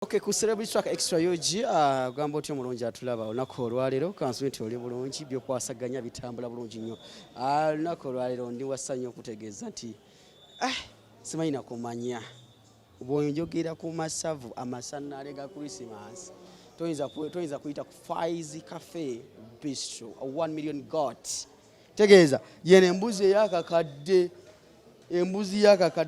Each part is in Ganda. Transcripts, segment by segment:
Okay, ku celebrity track extra yogi gamba otyo mulungi atulaba olunaku olwaleero kansumiti oli bulungi byokwasaganya bitambula bulungi nnyo. Olunaku olwaleero ndi wasanyu okutegeeza nti simanyi na kumanya bw'onjogera ku masavu amasannaale ga Christmas toyinza kuyita ku Faiz Cafe Bistro 1 million got tegeeza yeno embuzi eyakakadde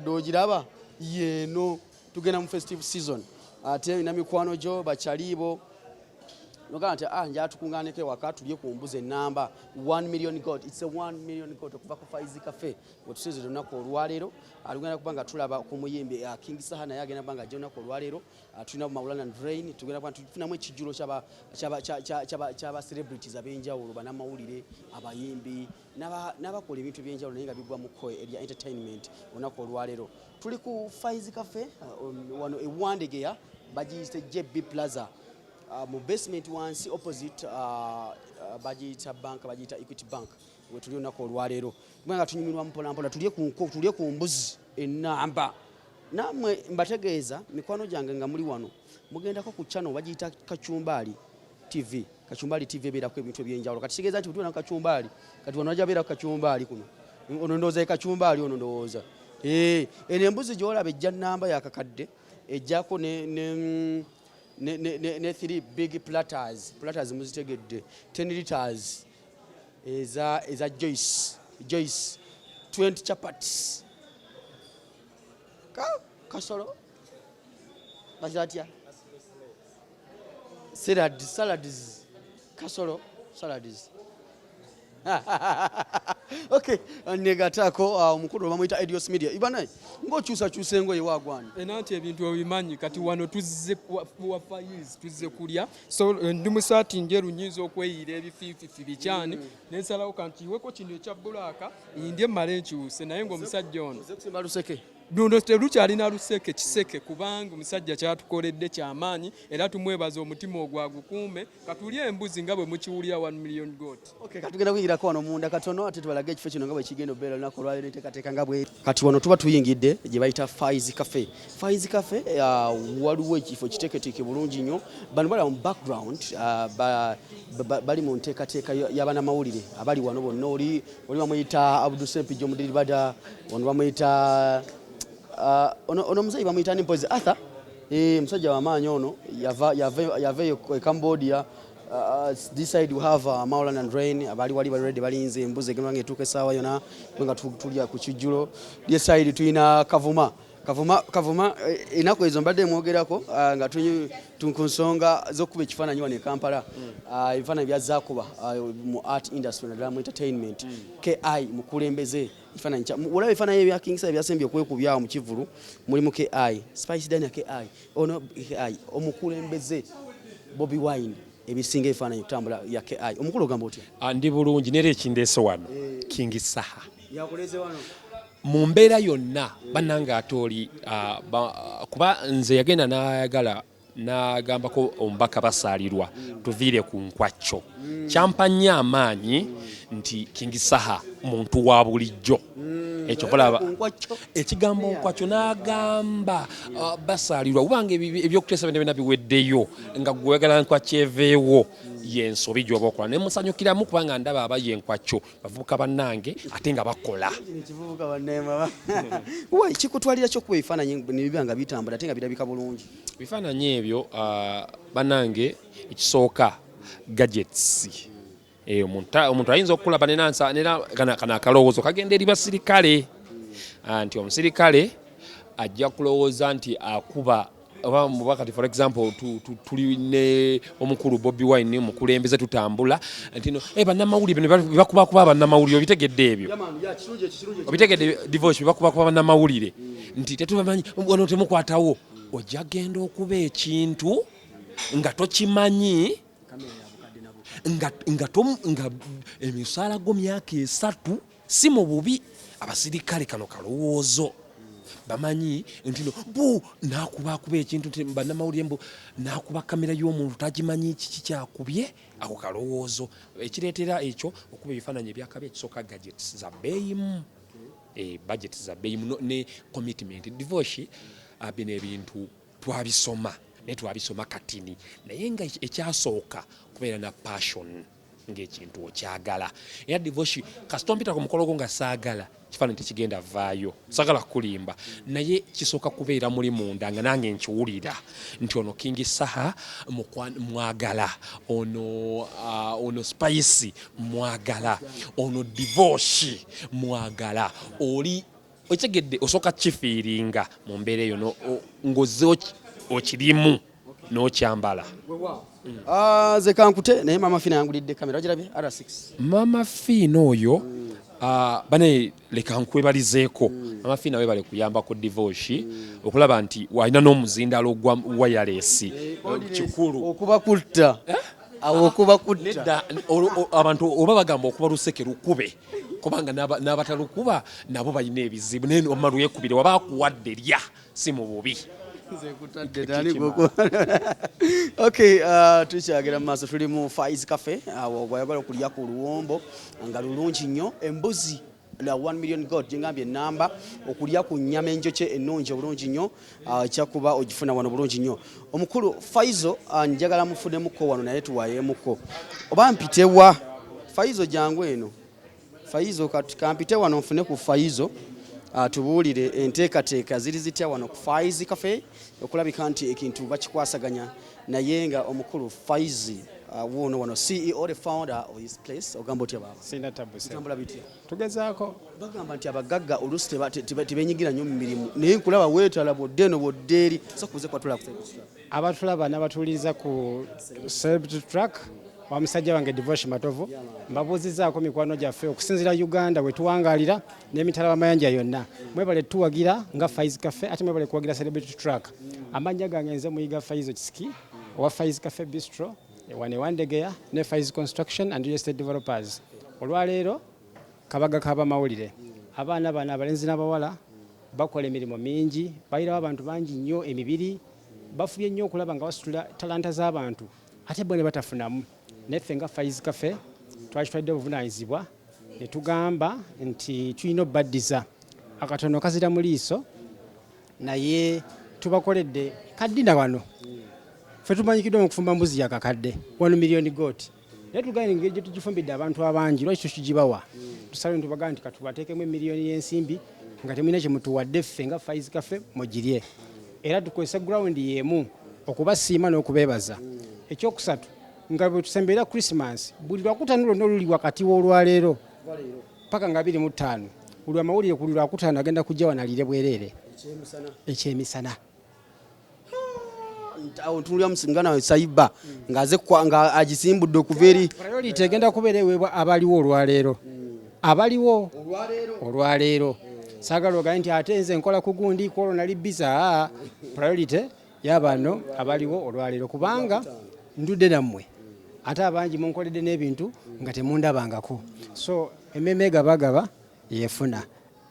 ogiraba yeno tugenda mu festive season ate na mikwano gyo bakyalibo nogamba nti nja tukungaaneko ewaka tulye ku mbuzi ennamba 1 million got. It's a 1 million got okuva ku Faiz Cafe wetusize olunaku olwaleero alugenda kuba nga tulaba ku muyimbi King Saha naye agenda kuba nga ajja olunaku olwaleero tulina Mawulana and Rain tugenda kuba tufunamu ekijjulo ky'aba celebrities ab'enjawulo bannamawulire abayimbi n'abakola ebintu by'enjawulo naye nga bigwa mu kkoye erya entertainment olunaku olwaleero tuli ku Faiz Cafe wano ewandegeya bagiyise JB Plaza mu basement wansi opposite bagiyita bank bagiyita Equity Bank wetuli olunaku olwaleero nga tunyumirwa mpolampola tulye ku mbuzi ennamba namwe mbategeeza mikwano gyange nga muli wano mugendako ku channel bagiyita Kachumbali TV ebeerako ebintu ebyenjawulo kati kitegeeza nti bwe Kachumbali kati wano wajja beerako Kachumbali kuno ono ndowooza Kachumbali ono ndowooza eno embuzi gy'olaba ejja nnamba yakakadde ejjako ne 3 big platters muzitegedde 10 liters eza Joyce 20 chapats kasolo bazatya salads kasolo salads okay negataako omukulu bamuyita Edios Media ibana ng'okyusakyusa engoye wagwani enanti ebintu obimanyi kati wano tuzze wa Faiz tuzze kulya so ndi musaati njeru nyinza okweyiira ebifiififi bikyani nensalawo kanti iweko kino ekya bbulaaka indye mmale nkyuse naye ng'omusajja ono kusimba luseke luno terukyalina luseke kiseke kubanga omusajja kyatukoledde kyamaanyi era tumwebaza omutima ogwagukuume katulye embuzi nga bwe mukiwulira 1 million got. Okay, katugenda kuyingirako wano munda katono ate tubalage ekifo kino nga bwe kigenda obeera olunaku olwaleero enteekateeka nga bwe kati wano tuba tuyingidde gye bayita Faiz Cafe. Faiz Cafe waliwo ekifo kiteeketeeke bulungi nnyo bano bali mu background bali mu nteekateeka y'abannamawulire abali wano bonna oli bamuyita Abdul Sempijjo Mudiribada ono bamuyita ono musayi bamuyita ni Mpozi Arthur musajja wamaanyi ono yaveeyo e Cambodia. This side we have Maulan and Rain abali wali ready balinze embuzi egenda ngetuuka essaawa yona nga tulya ku kijjulo. This side tulina Kavuma ennaku ezo mbadde mwogerako nga ku nsonga z'okuba ekifaananyi wano e Kampala ebifaananyi byazaakuba mu art industry naddala mu entertainment KI mukulembeze olaba ebifaananyi ebya King Saha byasembye okwekubyawo mu Kivulu mulimu KI Spice Dania KI ono KI omukulembeze Bobby Wine ebisinga ebifaananyi kutambula ya KI omukulu ogamba otya? Ndi bulungi neera ekindeese wano King Saha yakuleze wano mu mbeera yonna bannange ate oli kuba nze yagenda n'ayagala n'agambako omubaka basaalirwa tuviire ku nkwacco kyampa nnyo amaanyi nti King Saha muntu wa bulijjo ekyo kulaba ekigambo nkwacco n'agamba basaalirwa kubanga ebyokuteesa byonna biweddeyo nga gwegala nkwacco eveewo yensobi gy'oba okola ne musanyukiramu kubanga ndaba aba yenkwacco bavubuka bannange ate nga bakola ekivubuka banneema kikutwalira kyokuba ebifaananyi nibiba nga bitambula ate nga birabika bulungi ebifaananyi ebyo bannange ekisooka gadgets omuntu ayinza okulaba nera kana akalowoozo kagenda eri basirikale nti omusirikale ajja kulowooza nti akuba mubakati for example tuli ne omukulu Bobby Wine mukulembeze tutambula ntino bannamawulire bino bakubakuba bannamawulire obitegedde ebyo obitegedde divorce bakubakuba bannamawulire nti tetubamanyi wano temukwatawo ojja genda okuba ekintu nga tokimanyi nga emisaala go myaka 3 si mu bubi abasirikale kano kalowoozo bamanyi ntino nakubakuba ekintu bannamawulire mbu nakuba kamera y'omuntu tagimanyi kiki kyakubye ako kalowoozo ekireetera ekyo okuba ebifaananyi ebyakabi ekisooka gadgets za bbeeyimu budget za bbeeyimu ne commitment divorce bino ebintu twabisoma naye twabisoma katini naye nga ekyasooka kubeera na passion ng'ekintu okyagala era divoshi kasita ompita ku mukolo gwo nga saagala kifaananyi tekigenda vaayo saagala kulimba naye kisooka kubeera muli munda nga nange nkiwulira nti ono King Saha mwagala ono Spice mwagala ono divoshi mwagala oli okitegedde osooka kifiiringa mu mbeera eyo ng'ozze okirimu n'okyambala. Ze kankute naye Mama Fina yangulidde kamera ogirabye R6 Mama Fina oyo bane leka nkwebalizeeko Mama Fina webale kuyamba ku divoshi okulaba nti walina n'omuzindalo gwa wireless kikulu okuba kutta okuba kutta abantu oba bagamba okuba luseke lukube kubanga n'abatalukuba nabo balina ebizibu naye omalu yekubire waba akuwadde lya si mu bubi. Okay, tukyagera mu maaso tuli mu Faiz Cafe bwayagala okulya ku luwombo nga lulungi nnyo embuzi la 1 million gold jengambye namba okulya ku nnyama enjoke ennungi obulungi nnyo kyakuba ogifuna wano bulungi nnyo omukulu Faizo njagala mufunemuko wano naye tuwayemuko oba mpitewa Faizo jangu eno Faizo kampite wano nfune ku Faizo tubuulire enteekateeka ziri zitya wano ku Faiz Cafe okulabika nti ekintu bakikwasaganya naye nga omukulu Faiz wuno wano CEO the founder of his place ogamba otya baba sina tabuse tambula bitya tugezaako bagamba nti abagagga olusi tebenyigira nnyo mu mirimu naye nkulaba weetala boddeno boddeeri sokuze kwatula ku abatulaba n'abatuuliza ku celebrity track wa musajja wange Divoshi Matovu mbabuuzizaako mikwano gyaffe okusinzira Uganda we tuwangalira n'emitala w'amayanja yonna mwebale tuwagira nga Faiz Cafe ate mwebale kuwagira celebrity track amannya gange nze muyiga Faiz Okisiki owa Faiz Cafe Bistro wane Wandegeya ne Faiz Construction and Real Estate Developers olwaleero kabaga kaba mawulire abaana bana abalenzi n'abawala bakola emirimu mingi bayirawo abantu bangi nnyo emibiri bafubye nnyo okulaba nga basitula talanta z'abantu ate bo ne batafunamu neffe nga Faiz Cafe twakitwadde obuvunaanyizibwa ne tugamba nti tulina obbaddiza akatono kazira mu liiso naye tubakoledde kaddina wano ffe tumanyikiddwa mu kufumba mbuzi yakakadde 1 million goat naye tugambye engeri gye tugifumbidde abantu abangi lwaki tukigibawa tusabe ntubagamba nti katubateekemu emiliyoni y'ensimbi nga temulina kye mutuwadde ffe nga Faiz Cafe mugirye era tukozesa ground y'emu okubasiima n'okubeebaza ekyokusatu nga bwe tusemberera Christmas buli lwakutaano lwonna oluli wakati w'olwaleero paka nga 25 buli amawulire ku lwakutaano agenda kujja wanalire bwereere ekyemisana ntunulya musingana saiba ngaze nga agisimbudde okuva eri priority egenda kubeera eweebwa abaliwo olwaleero abaliwo olwaleero saagala ogaye nti ate nze nkola ku gundi kwolwo nali biza priority y'abano abaliwo olwaleero kubanga ndudde nammwe ate abangi munkoledde n'ebintu nga temundabangako so emmeme gabagaba yefuna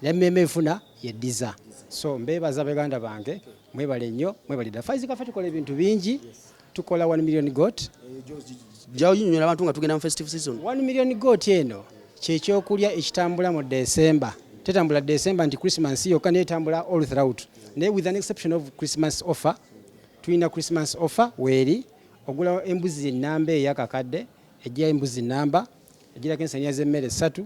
n'emmeme efuna yeddiza so mbeebaza baganda bange mwebale nnyo mwebalidda Faiz Cafe tukola ebintu bingi tukola 1 million goat jawo yinyonyola abantu nga tugenda mu festive season 1 million goat eno kyekyokulya ekitambula mu December tetambula December nti Christmas yokka netambula all throughout naye with an exception of Christmas offer tulina Christmas offer weeri ogula embuzi ennamba eyakakadde ejja embuzi nnamba egirako ensaniya z'emmere 3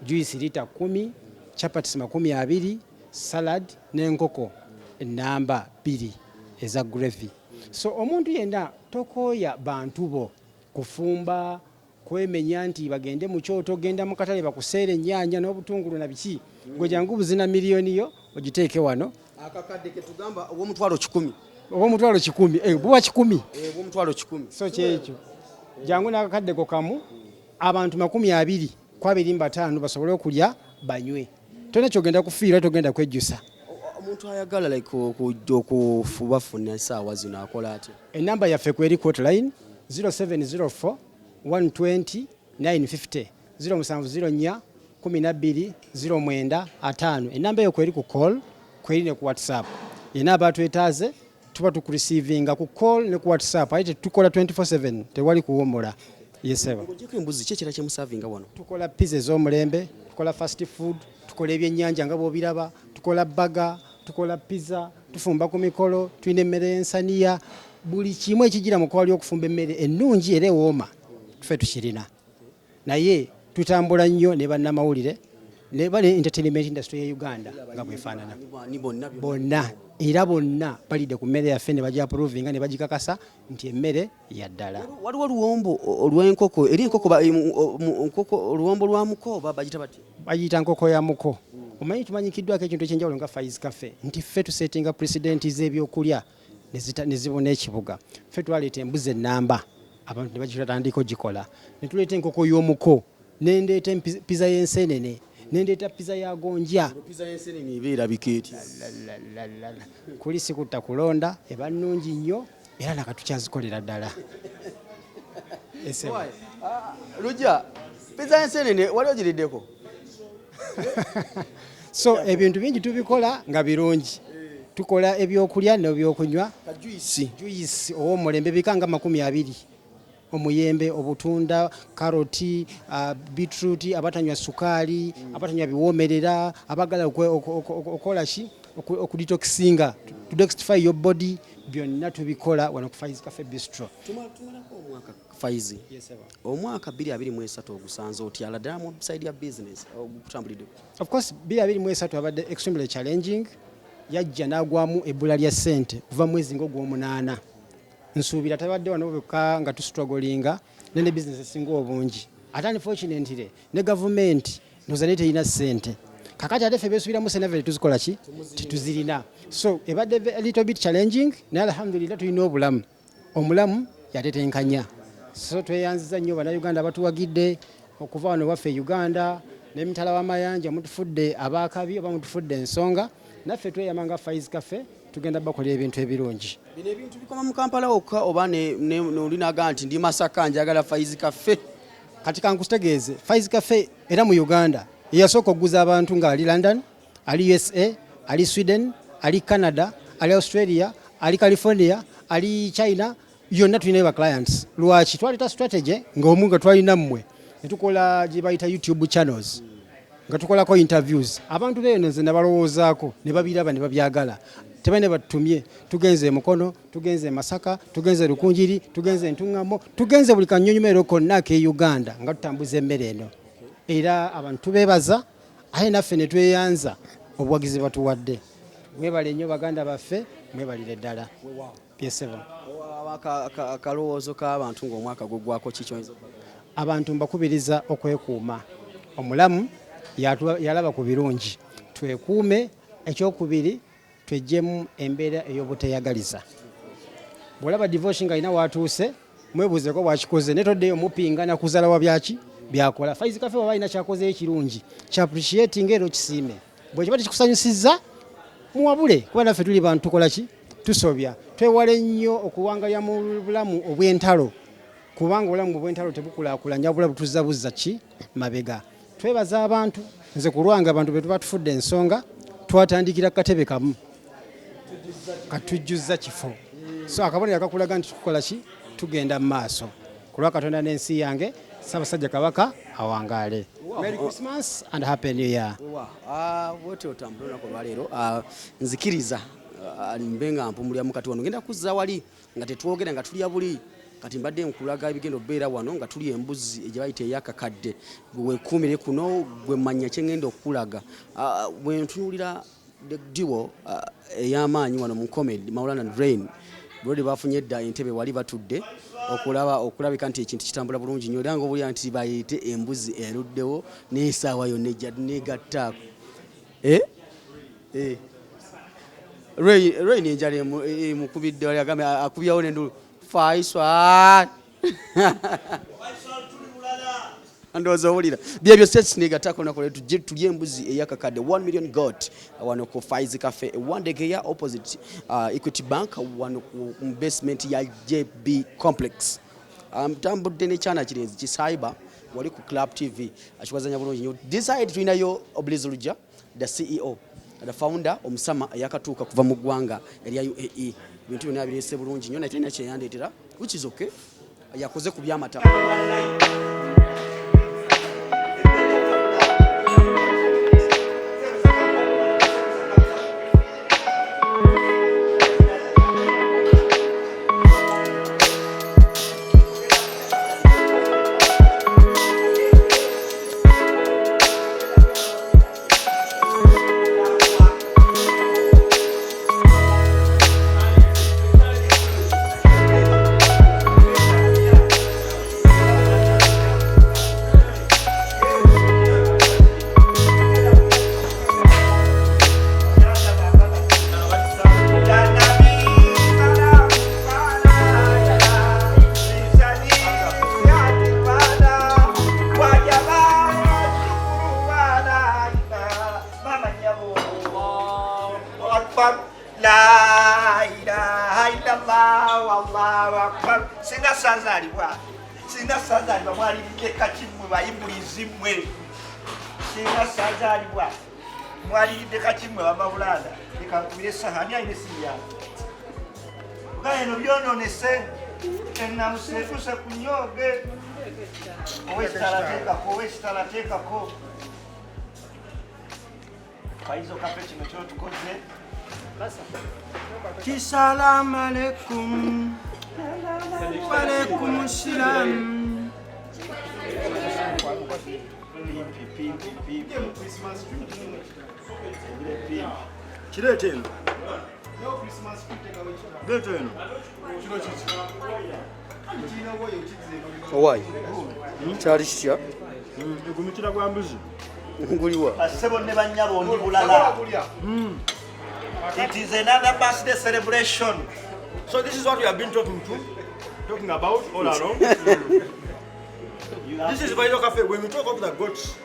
juice lita 10 chapatis 20 salad n'enkoko ennamba 2 eza gravy so omuntu yenna tokooya bantu bo kufumba kwemenya nti bagende mu kyoto genda mu katale bakuseera ennyaanya n'obutungulu na biki gwe jangu buzina miliyoni yo ogiteeke wano akakadde ke tugamba obw'omutwalo 10 obw'omutwalo 10 buba 10 obw'omutwalo 10 so kyekyo jangu n'akakadde ko kamu abantu 20 kwa 25 basobole okulya banywe tona kyogenda kufiira togenda kwejjusa omuntu ayagala like okufubafuna essaawa zino akola atya enamba yaffe kweri hotline 0704 120 950 0704 12 09 5 enamba eyo kweri ku call kweri ne ku WhatsApp yena abatwetaaze tuba tukurecevinga ku call ne ku WhatsApp ate tukola 24/7 tewali kuwomola yeseba ngojeko embuzi kye kira kye musavinga wano tukola pizza z'omulembe tukola fast food tukola ebyennyanja nga bw'obiraba tukola baga tukola pizza tufumba ku mikolo tulina emmere y'ensaniya buli kimu ekigira mu kwali okufumba emmere ennungi era ewooma tufe tukirina naye tutambula nnyo ne bannamawulire ne bali entertainment industry ya Uganda nga bwefaanana bonna era bonna balidde ku mmere yaffe ne bagiaprovinga ne bagikakasa nti emmere ya ddala. Waliwo oluwombo olw'enkoko eri enkoko oluwombo lwa muko bagita bati bagiyita nkoko ya muko. Omanyi tumanyikiddwako ekintu ekyenjawulo nga Faiz Cafe nti ffe tusetinga presidenti z'ebyokulya ne zibona ekibuga. Ffe twaleeta embuzi ennamba abantu ne bagitatandika ogikola ne tuleeta enkoko y'omuko nendeeta pizza y'enseenene nendeeta pizza ya gonja. Pizza y'enseenene ibeera bikeeti kuli sikutta kulonda eba nnungi nnyo era naka tukyazikolera ddala. Lujja pizza y'enseenene wali ogiriddeko? So ebintu bingi tubikola nga birungi. Tukola ebyokulya n'ebyokunywa juice ow'omulembe bikanga 20 omuyembe obutunda karoti beetroot abatanywa sukaali abatanywa biwoomerera abagala okola ki okudetoxinga to detoxify your body byonna tubikola wano ku Faiz Cafe Bistro. Tumalako omwaka Faiz omwaka 2023 ogusanze otyala ddala mu side ya business okutambulidde? Of course 2023 abadde extremely challenging. Yajja n'agwamu ebbula lya ssente kuva mwezi ng'ogw'omunaana. Nsuubira tabadde wano bwekka nga tustrugglinga ne business esinga obungi. Ate unfortunately ne government ndoza ne terina ssente. Kakati ate ffe beesuubiramu senaveri tuzikola ki? Tituzirina. So ebadde a little bit challenging naye alhamdulillah tulina obulamu. Omulamu yatetenkanya. So tweyanziza nnyo bannayuganda abatuwagidde okuva wano waffe Uganda n'emitala w'amayanja mutufudde abaakabi oba mutufudde ensonga. Naffe tweyamanga Faiz Cafe tugenda bakola ebintu ebirungi. Bino ebintu bikoma mu Kampala okka oba olinaga nti ndi Masaka njagala Faiz Cafe? Kati kankutegeeze Faiz Cafe era mu Uganda yasooka okuguza abantu nga ali London, ali USA, ali Sweden, ali Canada, ali Australia, ali California, ali China, yonna tulina ba clients. Lwaki twaleta strategy ng'omu nga twalina mmwe ne tukola gye bayita YouTube channels. Nga tukolako interviews abantu beeno nze nabalowoozaako ne babiraba ne babyagala tebane batumye tugenze Mukono tugenze Masaka tugenze Lukunjiri tugenze Ntungamo tugenze buli kannyonyomerero konna ke Uganda nga tutambuza emmere eno era abantu bebaza aye naffe ne tweyanza obuwagizi batuwadde. Mwebale nnyo baganda baffe mwebalire ddala. Akalowoozo k'abantu ng'omwaka gugwako kikyoyinza? Abantu mbakubiriza okwekuuma. Omulamu yalaba ku birungi twekuume. Ekyokubiri twejjemu embeera ey'obuteyagaliza. Bw'olaba divorce nga alina watuuse mwebuuzeko bwakikoze ne toddeyo mupinga na kuzaala wa byaki byakola. Faiz Cafe waba alina kyakoze ekirungi kya appreciating era okisiime. Bwe kiba tekikusanyusizza muwabule kuba naffe tuli bantu tukola ki tusobya. Twewale nnyo okuwangalya mu bulamu obw'entalo kubanga obulamu obw'entalo tebukulaakulanya wabula butuzabuzza ki mabega. Twebaza abantu nze ku lwange abantu be tuba tufudde ensonga twatandikira katebe kamu katujjuzza kifo. So akabonero kakulaga nti tukola ki tugenda mu maaso ku lwa Katonda n'ensi yange. Ssaabasajja Kabaka awangaale. Merry Christmas and Happy New Year. Bwotyo otambula olunaku olwaleero nzikiriza mbe nga mpumulira mu kati wano ngenda kuzza wali nga tetwogera nga tulya buli kati mbadde nkulaga ebigenda okubeera wano nga tuli embuzi gye bayita eyakakadde. Weekuumire kuno gwe manya kye ngenda okulaga. Bwe ntunuulira duo ey'amaanyi wano mu comedy Maulana and Rain bwodi bafunye edda entebe wali batudde okulabika nti ekintu kitambula bulungi nnyo era ng'obulya nti bayite embuzi eruddewo n'esaawa yonna ejja negattaako. Rain enjala emukubidde wali agambe akubyawo n'endulu Faisal ndowooza owulira byebyo sesinegattako nakola tulye embuzi eyakakadde 1 million goat wano ku Faiz Cafe Wandegeya opposite Equity Bank wano ku basement ya JB Complex. Tambudde n'ekyana kirenzi kisaiba wali ku Club TV akiwazanya bulungi nnyo. This side tulinayo Oblizi Lujja the CEO the founder omusama yakatuuka kuva mu ggwanga erya UAE. Bintu byonna birese bulungi nnyo naye tulina kyeyandeetera which is okay yakoze ku byamata. singa sazalibwa mwaliridde kakimmwe bayimbulizi mmwe singa sazalibwa mwaliridde kakimmwe bamabulanda ekankubire esahani ayine siya nga eno byononese enamuseetuse ku nyoge owekitalateekako Faizo kafe kino kyotukoze kisalamu alaikum walaikum salam kirete eno gete eno owaayi kyali kitya gumikira gwa mbuzi nguliwa asebo ne bannyabo ndi bulala it is another birthday celebration so this is what we have been talking about all along. This is Faizo Cafe. When we talk of the goats,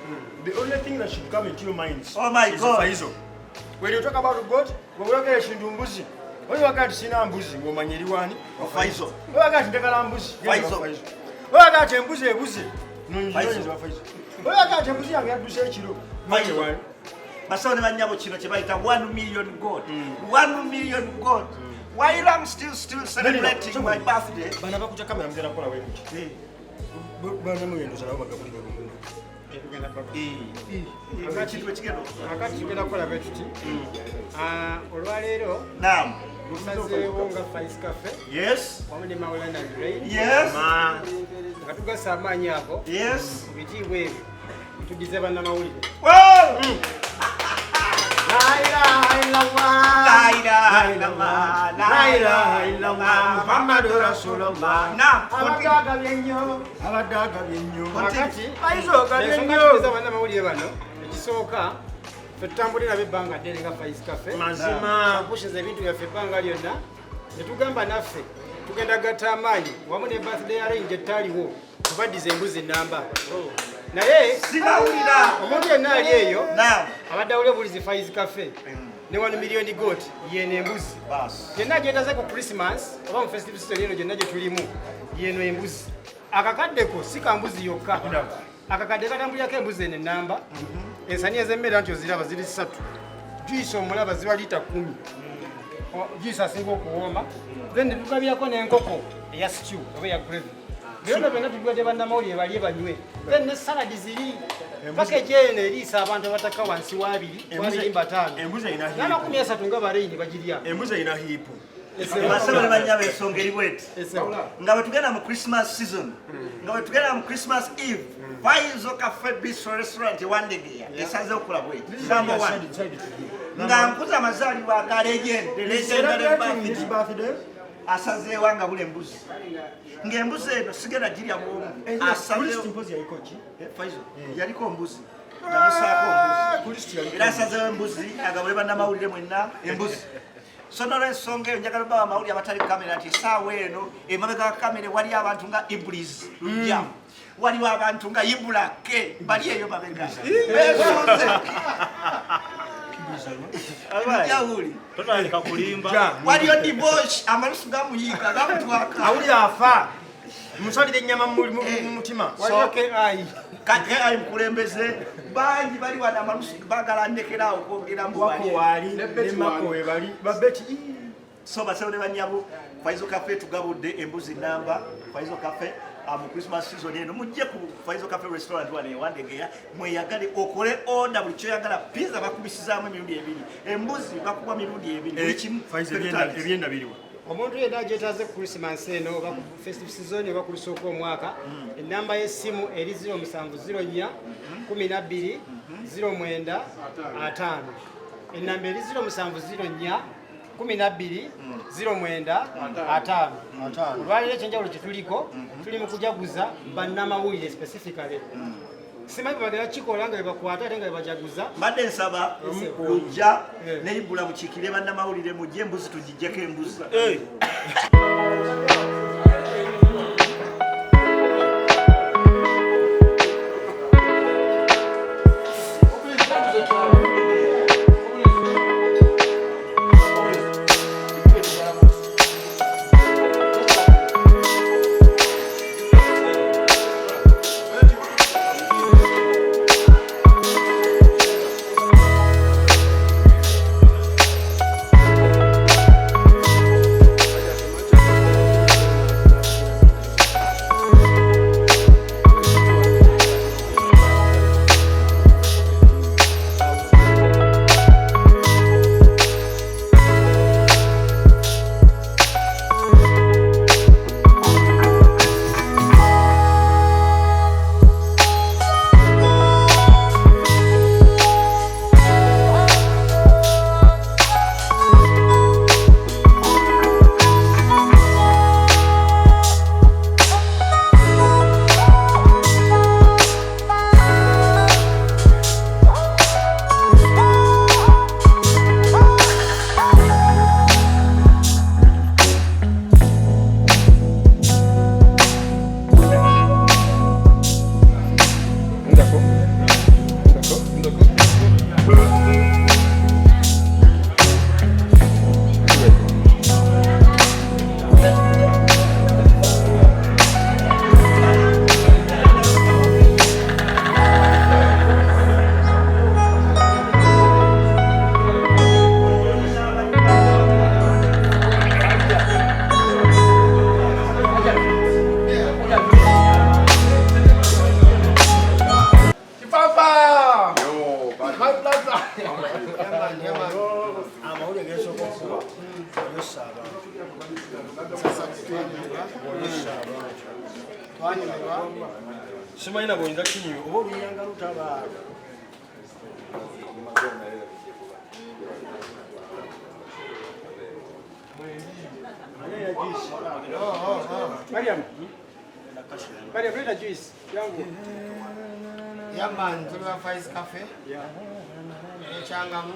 the only thing that should come into your minds is Faizo. When you talk about the goat, when we look at mbuzi, when you look at sina mbuzi, ngomanyiri wani Faizo. When you look at ndekala mbuzi, Faizo. When you look at embuzi, Faizo. When you look at embuzi yange yaduse ekiro, Faizo. Basone banyabo kino kye bayita 1 million goat. 1 million goat. Why am still celebrating my birthday? Bana bakuja kamera mzera kola wewe. Bana muyendo sala bagabulira gumu. Akati twekigendo. Akati tugenda kukola betuti. Olwaleero. Naam. Musazeewo nga Faiz Cafe. Yes. Wamune Maulana Rain. Yes. Nga tugasa amaanyi ago. Yes. Bitiibwe ebyo. Tugize bannamawulire. Wow! La ilaha illallah. La ilaha illallah. La ilaha illallah. Muhammadur Rasulullah. Na. Abadaga byenyo. Wakati Faizo byenyo. Tugize bannamawulire bano. Ekisooka tutambulira bebbanga ddene nga Faiz Cafe. Mazima. Tukushiza ebintu byaffe ebbanga lyonna. Ne tugamba naffe tugenda gatta amaanyi wamu ne birthday arrange ettaliwo tubaddiza embuzi ennamba. Naye sinawulira omuntu yenna ali eyo abadde awulira bulizi Faiz Cafe ne 1 million goat yeno embuzi yenna gyetaze ku Christmas oba mu festive season eno gyonna gye tulimu yeno embuzi akakaddeko si kambuzi yokka akakadde katambulirako embuzi eno ennamba ensani ez'emmere nti oziraba ziri 3 juice omulaba ziba lita 10 juice asinga okuwooma then tugabirako n'enkoko eya stew oba eya gravy byonna byonna tugwadde bannamawulire balye banywe then ne saladi ziri package eno eriisa abantu abataka wansi wa 2 n'amakumi 3 nga bareyini bagirya embuzi erina hiipu basaba ne banyaba ensonga eri bweti nga bwe tugenda mu Christmas season nga bwe tugenda mu Christmas Eve Faizo Cafe Bistro Restaurant Wonderboy esaze okukola bweti nga nkuza amazaalibwa aga legendary asazeewo nga bula embuzi ng'embuzi eno sigenda girya bwomu Faizo yaliko mbuzi namusaako mbuzi era asazeewo embuzi agabule bannamawulire mwenna embuzi so nolwensonga eyo njagala baba amawulire abatali kamera nti essaawa eno emabega ga kamera waliyo abantu nga Iblis lujja waliwo abantu nga Ibulake bali eyo mabega beesuuze Yawuli totandika kulimba waliyo dibosh amalusu gamuyiika gamutwaka awulira afa musalire ennyama mu mutima kake ayi mukulembeze bangi bali wana amalusu bagala ndekerawo kwogera wali nemakowe bali babeti so basabo ne banyabo Faizo Cafe tugabudde embuzi namba Faizo Cafe mu Christmas season eno mujje ku Faizo Cafe restaurant wane Wandegeya mweyagale okole order buli kyoyagala pizza bakubisizaamu emirundi 2 embuzi bakuba mirundi 2 buli kimu Faizo ebyenda biriwa omuntu yenna gyetaze ku Christmas eno oba ku festive season oba ku lusooka omwaka ennamba y'essimu eri 0704 12 09 5 ennamba eri 0704 12 09 5 olwaliro ekyenjawulo kye tuliko tuli mu kujaguza bannamawulire specifically simanyi bagenda kikola nga bebakwata ate nga bebajaguza mbadde nsaba lujja neyibula mukiikire bannamawulire mujje embuzi tugijjeko embuzi simanyi nabo oyinza kinyumi oba olunyanga lutaba Mariam, leta juice yangu. Yeah man, tulwa Faiz cafe. Changamu.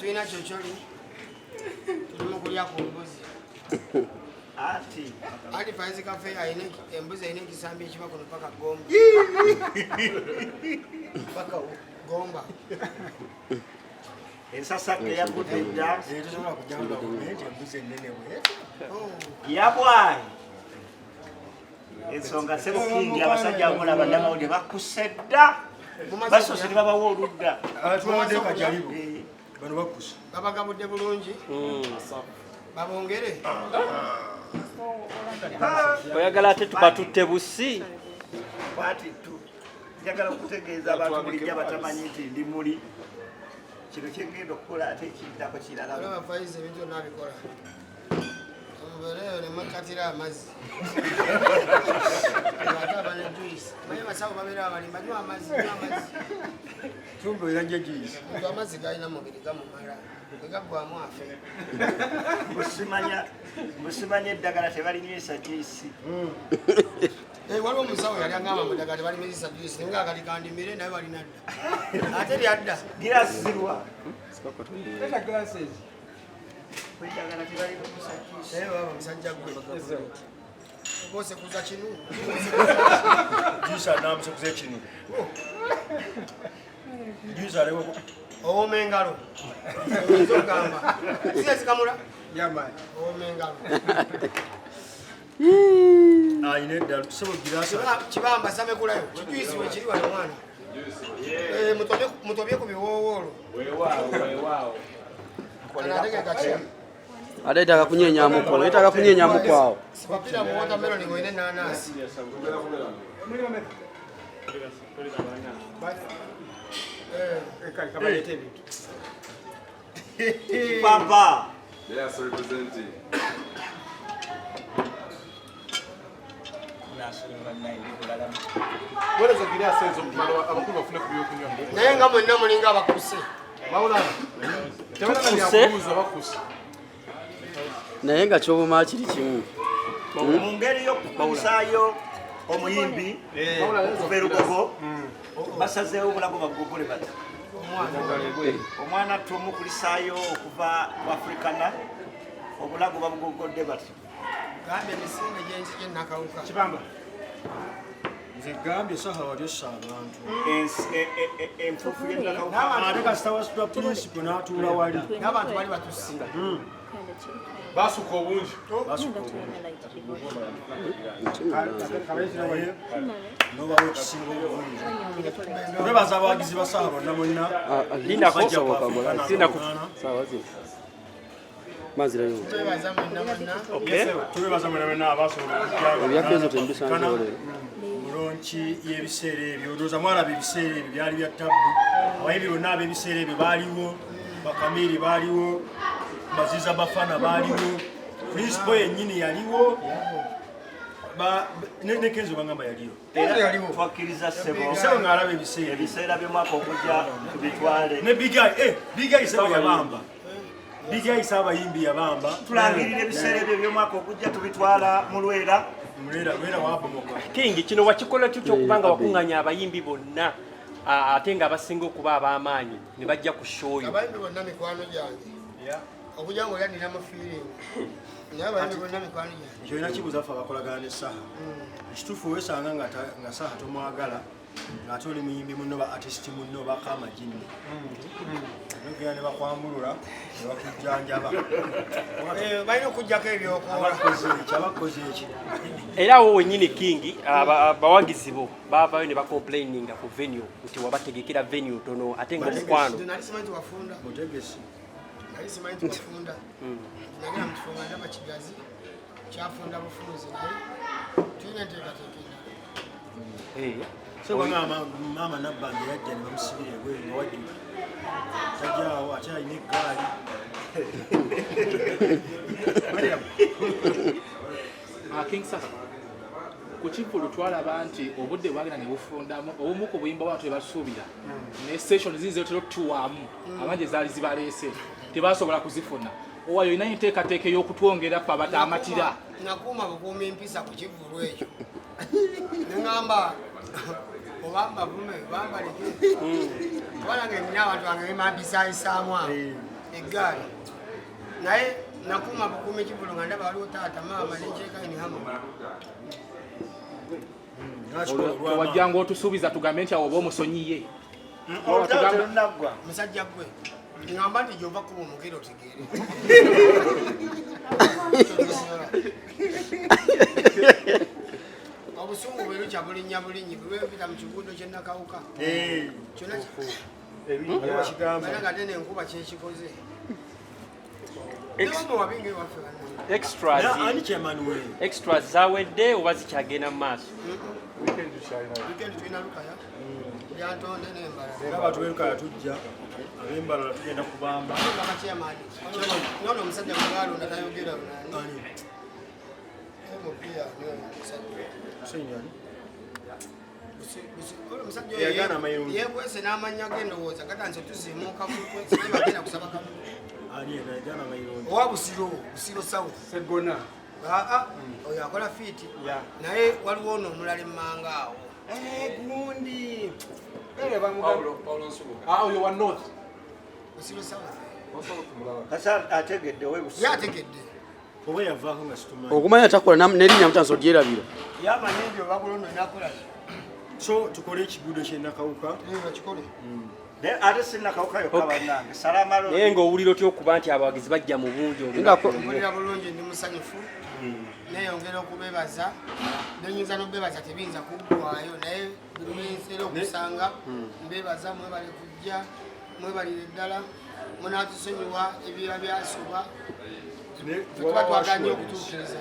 Tuina chocholi. Tulimo kulya ku mbuzi. Ati Faiz cafe aine embuzi aine kisambi ekiba kuno paka Gomba. Paka Gomba. Ensasa ke Agabudde dda ezosobola kujamba omuntu embuzi ennene bwe yabwayi ensonga sebukingi abasajja abakola bannamawulire bakusse dda basose ne babawa oludda tubawaddeyo kajalibo bano bakusa babagabudde bulungi babongere oyagala ate tubatutte busi bwati njagala okutegeeza abantu bulijjo batamanyi nti ndi muli kino kyengenda okukola ate ekiddako kirala alaba Faiz ebintu byonna abikola omubereyo ne mwekatira amazzi ataba ne juice manyi basawo babeera abalimba nywa amazzi tumbe era nje juyisi muntu amazzi galina mubiri gamumala egaggwamu afe musimanya eddagala tebalinywesa juyisi waliwo omusawo yali agamba mu ddagala tebalimisa juice naye ngaakati kandimire naye balina dda ate lyadda girasi zirwa Leta glasses. eddagala tebalinywesa juyisi naye baba musajja gwe bose kuza kinu juyisi anamusekuza ekinu juyisi alewo owooma engalo oyinza okugamba siyezikamula Yaman. owooma engalo ayina edda sebo girasi kibamba samekulayo kijuyisi we kiri wano mwana mutobye ku biwoowoolo anategeka ki ate yetaaga kunyenyamuko yetaaga kunyenyamuko awo sipapira mu watermelon ng'oyina ennaanansi Kabalete ebintu. papa naye nga mwenna mulinga abakuse naye nga kyobuma kiri kimu mu ngeri y'okukulisaayo omuyimbi okuva erugogo basazeewo obulago bagogole bati omwana tumukulisaayo okuva mu afrikana obulago babugogodde bati gambye emisinde gyenakawuka Kibamba. nze gambye saha wali ossa abantu enfuufu ate kasita wasitula prinsipo n'atuula wali n'abantu bali batusi basuka obungi nobawo ekisinga obulungi twebaza abawagizi ba saha bonna bonna mazirayo twebaza mwenna mwenna twebaza mwena bonna abasobola ebyakezo tembisanjole mulonki y'ebiseera ebyo ndowooza mwalaba ebiseera ebyo byali bya tabbu abayimbi bonna ab'ebiseera ebyo baaliwo bakamiiri baaliwo baziza bafana baaliwo principo yennyini yaliwo nekenzo bangamba yaliwo twakkiriza sebo sebo ng'alaba ebiseera ebiseera by'omwaka ogujja tubitwale ne bigayi sebo yabamba bigayi saabayimbi yabamba tulangirira ebiseera ebyo by'omwaka ogujja tubitwala mu lwera lwera wabomoka Kingi kino wakikola tutyo okubanga wakuŋŋanya abayimbi bonna ate nga abasinga okuba ab'amaanyi ne bajja ku shoyo. abayimbi bonna mikwano gyange okujja nga olyandiramu feeling naye abayimbi bonna mikwano gyange ekyo olina kibuuza ffe abakolagana ne saha ekituufu wesanga nga saha tomwagala ng'ate oli muyimbi munno ba artist munno baka amajinni nogera ne bakwambulula ne bakujjanjaba balina okugjako ebyokola kyabakoze eki Era awo wennyini Kingi abawagizi bo baavayo ne bacomplaininga ku venue nti wabategekera venue tono ate ng'omukwano. nali simanyi tiwafunda mutegesi nali simanyi tiwafunda nagera mu kifo nga ndaba kigazi kyafunda bufunzi naye tulina enteekateeka endala sebanga maama nabbange yajja ne bamusibira ebweru nga wajjuka tajjaawo ate alina eggaali King Saha ku Kivulu twalaba nti obudde bwagenda ne bufundamu obumu ku buyimba abantu tebasuubira ne station zinze otero tuwamu abanje zaali zibaleese tebasobola kuzifuna owayo ina enteekateeka ey'okutwongera ku amatira nakuuma bukuumi mpisa ku Kivulu ekyo neŋŋamba obamba bume bambaleke kubanange nina abantu bange bemampisaayisaamu awo eggaali naye nakuuma bukuumi Kivulu nga ndaba waliwo taata maama nenkyekaini hamu tewajjanga otusuubiza tugambe nti awo oba omusonyiye musajja gwe ngamba nti gyova kuba omugere otegeere obusungu bwerukya bulinnya bulinyi bwebempita mu kiguudo kyenakawuka kyonna nga tene enkuba kyekikoze extras zawedde oba zikyagenda mu maaso tulina lukaya lyantonde ngaba tubeerukaya tujja ab'embalala tugenda kubamba nono omusajja mugalonda tayogera omusajja yekwese n'amanya gendowooza gatanze tuzimuuka bagenda kusaba kamu owa busiro south Segona oyo akola fiiti naye waliwo ono omulala emmanga awo gundi oyo wa north busiro south ategedde ye ategedde oba yavaako nga situmanyi okumanya takola nerinnya mutanso olyerabira yamanya ebyo bakulondo nakola so tukole ekiguudo kyenakawuka kikole ate sinakawuka yokka bannange salamalo naye ng'owulira otya okuba nti abawagizi bajja mu bungi mpulira bulungi ndi musanyufu neyongera okubebaza nenyinza nobebaza tebiyinza kuggwayo naye biruminsera okusanga mbebaza mwebale kujja mwebalire ddala munatusonyiwa ebiba byasoba tuba twaganye okutuukiriza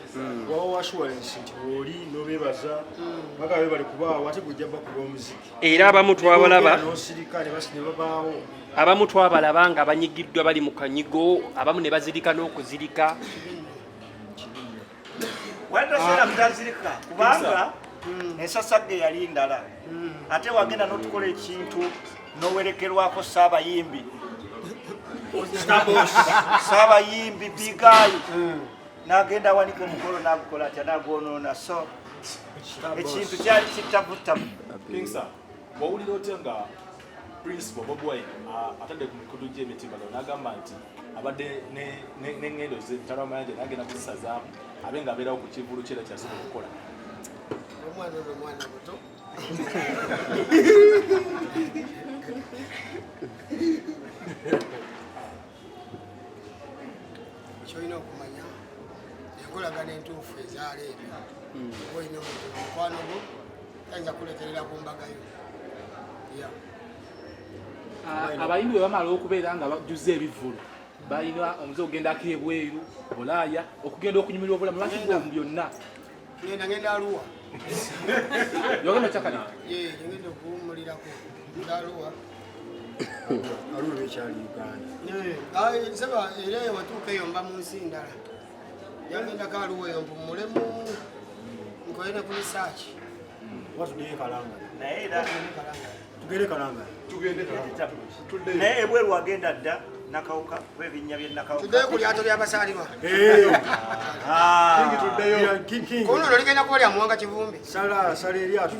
wawa assurance nti oli nobebaza baga bebali kubaawo ate gujja bakuba omuziki era abamu twabalaba nosirika ne babaawo abamu twabalaba nga banyigiddwa bali mu kanyigo abamu ne bazirika n'okuzirika wendosera mutazirika kubanga ensasagge yali ndala ate wagenda n'otukola ekintu n'owerekerwako saabayimbi saabayimbi bigayi n'agenda awanika omukolo n'agukola atya n'agwonoona so ekintu kyali kitabutabu wawulira otya nga principal Wonderboy atadde ku mikutu gy'emitimbagano n'agamba nti abadde n'eŋŋendo ze mutala w'amayanja n'agenda kuzisazaamu abe ng'abeerawo ku Kivulu kyera kyasobola okukola omwana ono omwana muto kyolina okumanya enkolagana entuufu ezaaleeta olina omukwano gwo tayinza kulekerera ku mbagayo abayimbi bwe bamala okubeera nga bajjuza ebivulu balina omuze okugendako ebweru bulaaya okugenda okunyumirwa obulamu lwaki bwomu byonna ngenda aluwa yogenda kyakali ngenda okuwumulirako ndaluwa aluwa ekyali Uganda saba era watuuka eyo mba mu nsi ndala yagendako aluwa eyo mpumulemu nkolere ku research watuddeyo kalanga naye era tugende kalanga naye ebweru wagenda dda nakawuka webinnya byenakawuka tuddeyo ku lyato ly'abasaalirwa tuddeyo kuno ligenda kuba lya muwanga kivumbi sala eryato